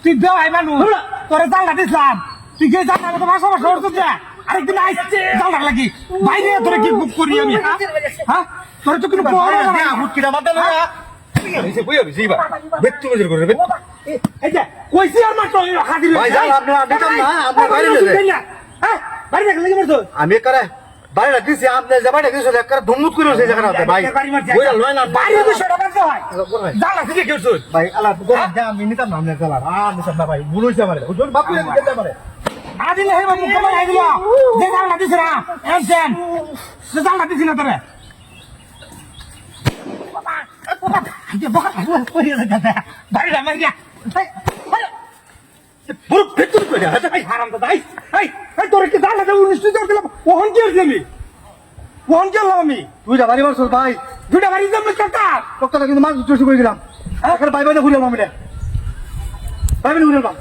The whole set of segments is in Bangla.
তুই বেওয়াই মানুষ তোরে জানলা দিছিলাম তুই যে জানলা তো ভাষা ভাষা করছিস না আরেকদিন আইছে জানলা লাগি বাইরে তোরে কি বুক করি আমি হ্যাঁ তোরে তো কোনো বড় না হুটকিটা মাথা না এসে বইয়া দিছি বা বেত্তু নজর করে বেত্তু এই যে কইছি আর মাত্র হাজির ভাই যান আপনি দিতাম না আপনি বাইরে যান হ্যাঁ বাইরে লাগি মরছো আমি করে বাইরে দিছি আপনি যে বাইরে দিছো একটা ধুমুত করে সেই জায়গাটাতে ভাই বইরা লয় না বাইরে তো সেটা বাজে হয় জানলা থেকে কেউছ ভাই আল্লাহ যা আমি নিতাম না আপনি চালা নিতাম না ভাই ভুল হইছে আমারে ওজন বাপু দিতে পারে আদিলে হে বাবু কমাই আইলো যে জানলা দিছ না এনসেন যে জানলা দিছ না তোরে আজে বকা করি না বাইরে মারিয়া পুরো ভেতর করে এই হারাম দাদা এই তোরে কি জানলা দেব নিশ্চয় দিলাম ওহন কি হইছে আমি ওহন কি হলাম আমি তুই যা বাড়ি মারছ ভাই দুটা বাড়ি যাম কাকা কতটা কিন্তু মাছ চুষি করে দিলাম এখন ভাই ভাই ঘুরে আমি রে ভাই ভাই ঘুরে বাম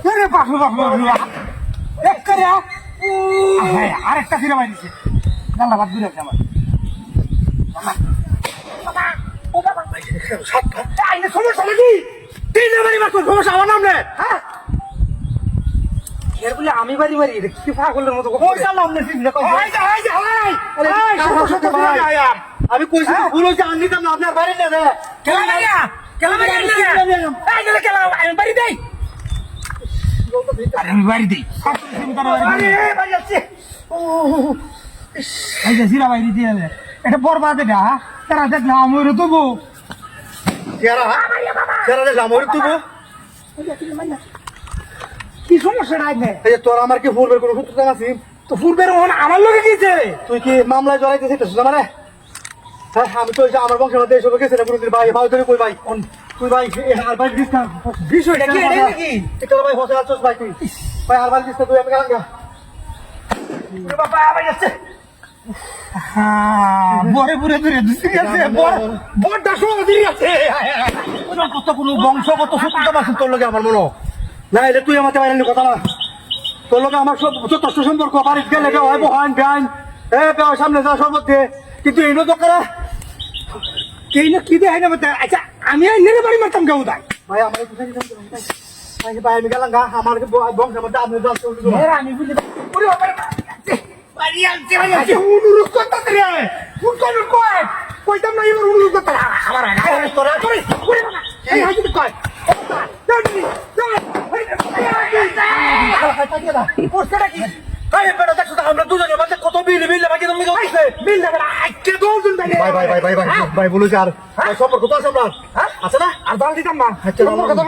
আরে বাবা বাবা এক করে আরেকটা ফিরে বাইরেছে জানলা বাদ ঘুরে আমার সমস্যা নাকি তিন বাড়ি মারতো সমস্যা আমার নাম নে হ্যাঁ এর বলে আমি বাড়ি মারি কি পাগলের মতো পয়সা নাম নে আমি কইছি ভুল হইছে আমি নিতাম না আপনার বাড়ি না রে বাড়ি দেই আমি বাড়ি দেই জিরা বাইরে দিয়ে এটা বরবাদ এটা তারা দেখলে আমার তবু কি সমস্যা তোর আমার কি ফুলবের কোনো সূত্র আছে তো ফুলবের আমার লোকে গিয়েছে তুই কি মামলায় জড়াইতেছিস মানে হ্যাঁ আমি তো আমার বংশের মধ্যে এসব গেছে না কোনদিন ভাই ভাই তোরে কই ভাই তুই ভাই আর ভাই দিস না বিষয়টা কি এটা নাকি এটা ভাই হোসে আছস ভাই তুই ভাই আর ভাই দিস না তুই আমি গেলাম গা বাবা ভাই আছে বড় বুড়ে ধরে দিছি আছে বড়টা সহজই আছে কত কোনো বংশগত সূত্র আছে তোর লগে আমার মনে না এটা তুই আমাকে বাইরে কথা না তোর লগে আমার সব যথেষ্ট সম্পর্ক বাড়িতে গেলে হয় বহান বেআইন সামনে যা সর্বত্রে কিন্তু এই দোকানে এই না কি দেয় না আচ্ছা আমি নেড়ে বাড়ি মারতাম কেউ তাই ভাই আমার ভাই আমি গেলাম গা আমার বংশের মধ্যে আপনি আমি বুঝলি বাড়ি আনতে হয় অনুরোধ করতে রে ফুটকল কয় কইতাম না এবার অনুরোধ করতে আমার তোরা করে এই হাজি কয় আমরা দুজনের মধ্যে কত বিল বাকি তুমি বিল দেবে আজকে 10 দিন ভাই বলেছে আর সম্পর্ক তো আছে আপনার আছে না আর দাম দিতাম না সম্পর্ক তো